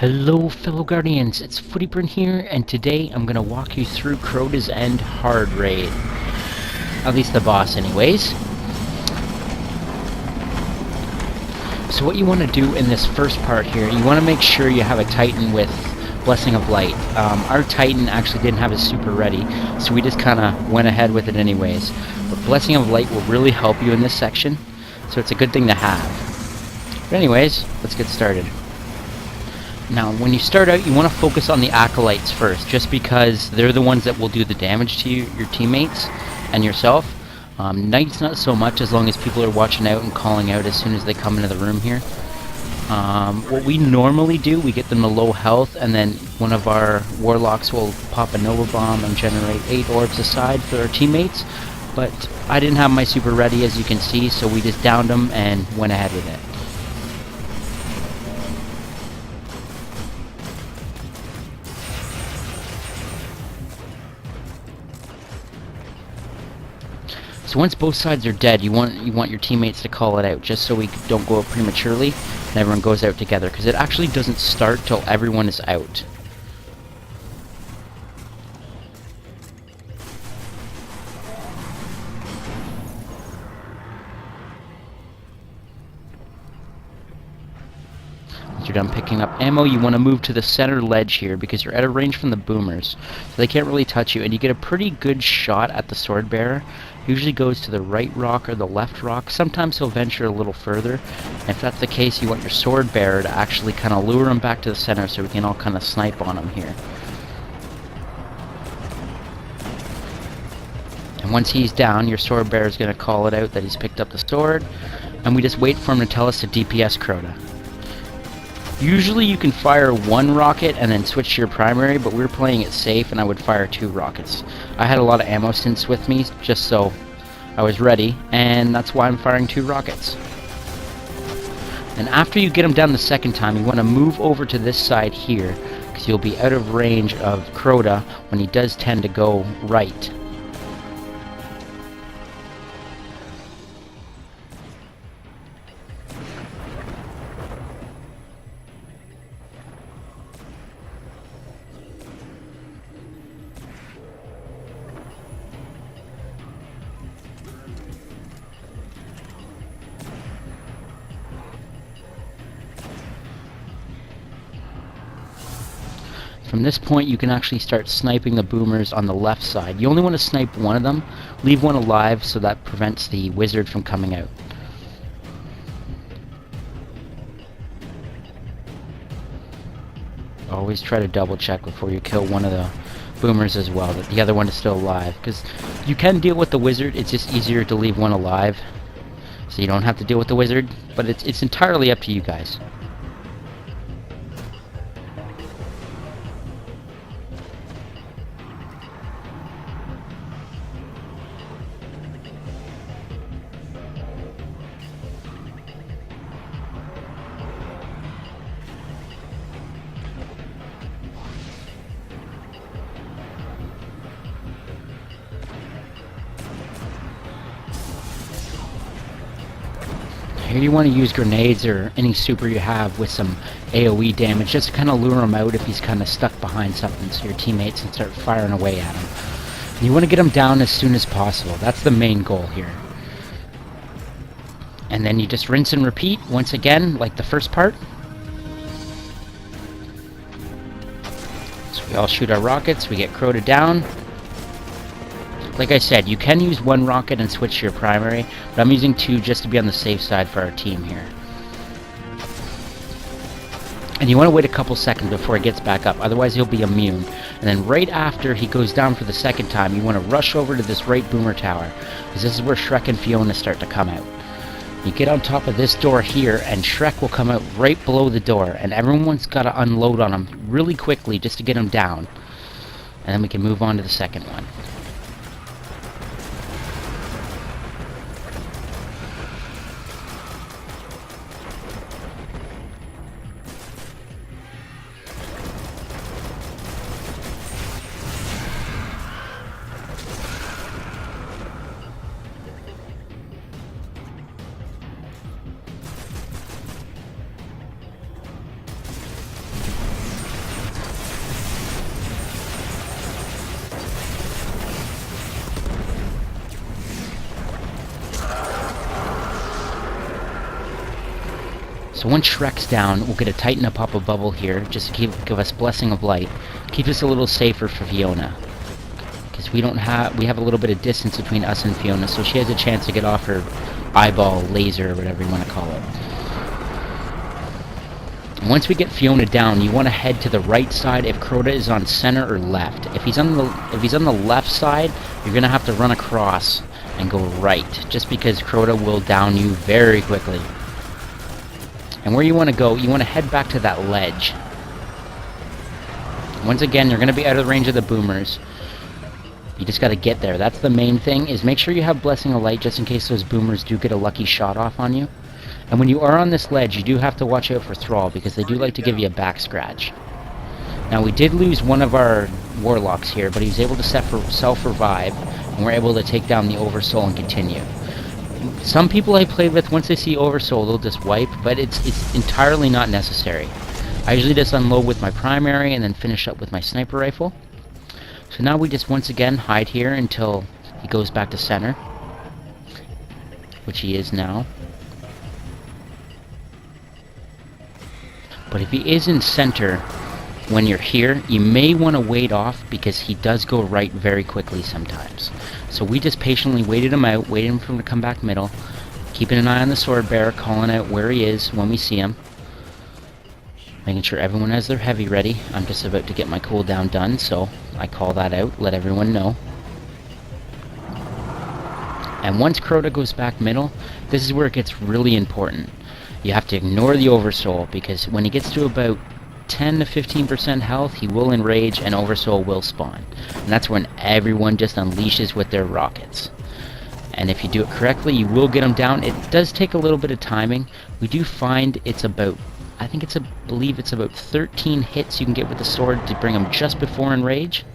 Hello fellow Guardians, it's Footyprint here, and today I'm going to walk you through Crota's End hard raid. At least the boss anyways. So what you want to do in this first part here, you want to make sure you have a Titan with Blessing of Light. Our Titan actually didn't have his super ready, so we just kind of went ahead with it anyways. But Blessing of Light will really help you in this section, so it's a good thing to have. But anyways, let's get started. Now, when you start out, you want to focus on the Acolytes first, just because they're the ones that will do the damage to your teammates and yourself. Knights not so much, as long as people are watching out and calling out as soon as they come into the room here. What we normally do, we get them to low health, and then one of our Warlocks will pop a Nova Bomb and generate 8 orbs aside for our teammates. But I didn't have my super ready, as you can see, so we just downed them and went ahead with it. So once both sides are dead, you want your teammates to call it out, just so we don't go out prematurely and everyone goes out together, because it actually doesn't start till everyone is out. Once you're done picking up ammo, you want to move to the center ledge here, because you're out of range from the boomers, so they can't really touch you, and you get a pretty good shot at the sword bearer. Usually goes to the right rock or the left rock. Sometimes he'll venture a little further. And if that's the case, you want your sword bearer to actually kind of lure him back to the center so we can all kind of snipe on him here. And once he's down, your sword bearer is going to call it out that he's picked up the sword, and we just wait for him to tell us to DPS Crota. Usually you can fire 1 rocket and then switch to your primary, but we're playing it safe and I would fire 2 rockets. I had a lot of ammo stints with me, just so I was ready, and that's why I'm firing 2 rockets. And after you get him down the second time, you want to move over to this side here, because you'll be out of range of Crota when he does tend to go right. From this point, you can actually start sniping the boomers on the left side. You only want to snipe one of them, leave one alive so that prevents the wizard from coming out. Always try to double check before you kill one of the boomers as well, that the other one is still alive, because you can deal with the wizard. It's just easier to leave one alive, so you don't have to deal with the wizard, but it's entirely up to you guys. Here you want to use grenades or any super you have with some AoE damage, just to kind of lure him out if he's kind of stuck behind something, so your teammates can start firing away at him. And you want to get him down as soon as possible. That's the main goal here. And then you just rinse and repeat once again, like the first part. So we all shoot our rockets, we get Crota down. Like I said, you can use 1 rocket and switch to your primary, but I'm using 2 just to be on the safe side for our team here. And you want to wait a couple seconds before he gets back up, otherwise he'll be immune. And then right after he goes down for the second time, you want to rush over to this right boomer tower, because this is where Shrek and Fiona start to come out. You get on top of this door here, and Shrek will come out right below the door, and everyone's got to unload on him really quickly just to get him down. And then we can move on to the second one. So once Shrek's down, we'll get a Titan to pop a bubble here, just to give us Blessing of Light. Keep us a little safer for Fiona. Because we have a little bit of distance between us and Fiona, so she has a chance to get off her eyeball laser, or whatever you want to call it. And once we get Fiona down, you want to head to the right side if Crota is on center or left. If he's on the left side, you're gonna have to run across and go right, just because Crota will down you very quickly. And where you want to go, you want to head back to that ledge. Once again, you're gonna be out of the range of the boomers. You just got to get there. That's the main thing, is make sure you have Blessing of Light just in case those boomers do get a lucky shot off on you. And when you are on this ledge, you do have to watch out for Thrall, because they do like to give you a back scratch. Now, we did lose one of our warlocks here, but he was able to self-revive, and we're able to take down the Oversoul and continue. Some people I played with, once they see Oversoul, they'll just wipe, but it's entirely not necessary. I usually just unload with my primary and then finish up with my sniper rifle. So now we just once again hide here until he goes back to center, which he is now. But if he is in center when you're here, you may want to wait off, because he does go right very quickly sometimes. So we just patiently waited him out, waited for him to come back middle, keeping an eye on the sword bearer, calling out where he is when we see him. Making sure everyone has their heavy ready. I'm just about to get my cooldown done, so I call that out, let everyone know. And once Crota goes back middle, this is where it gets really important. You have to ignore the Oversoul, because when he gets to about 10 to 15% health, he will enrage and Oversoul will spawn. And that's when everyone just unleashes with their rockets. And if you do it correctly, you will get him down. It does take a little bit of timing. We do find it's about, I believe it's about 13 hits you can get with the sword to bring him just before enrage.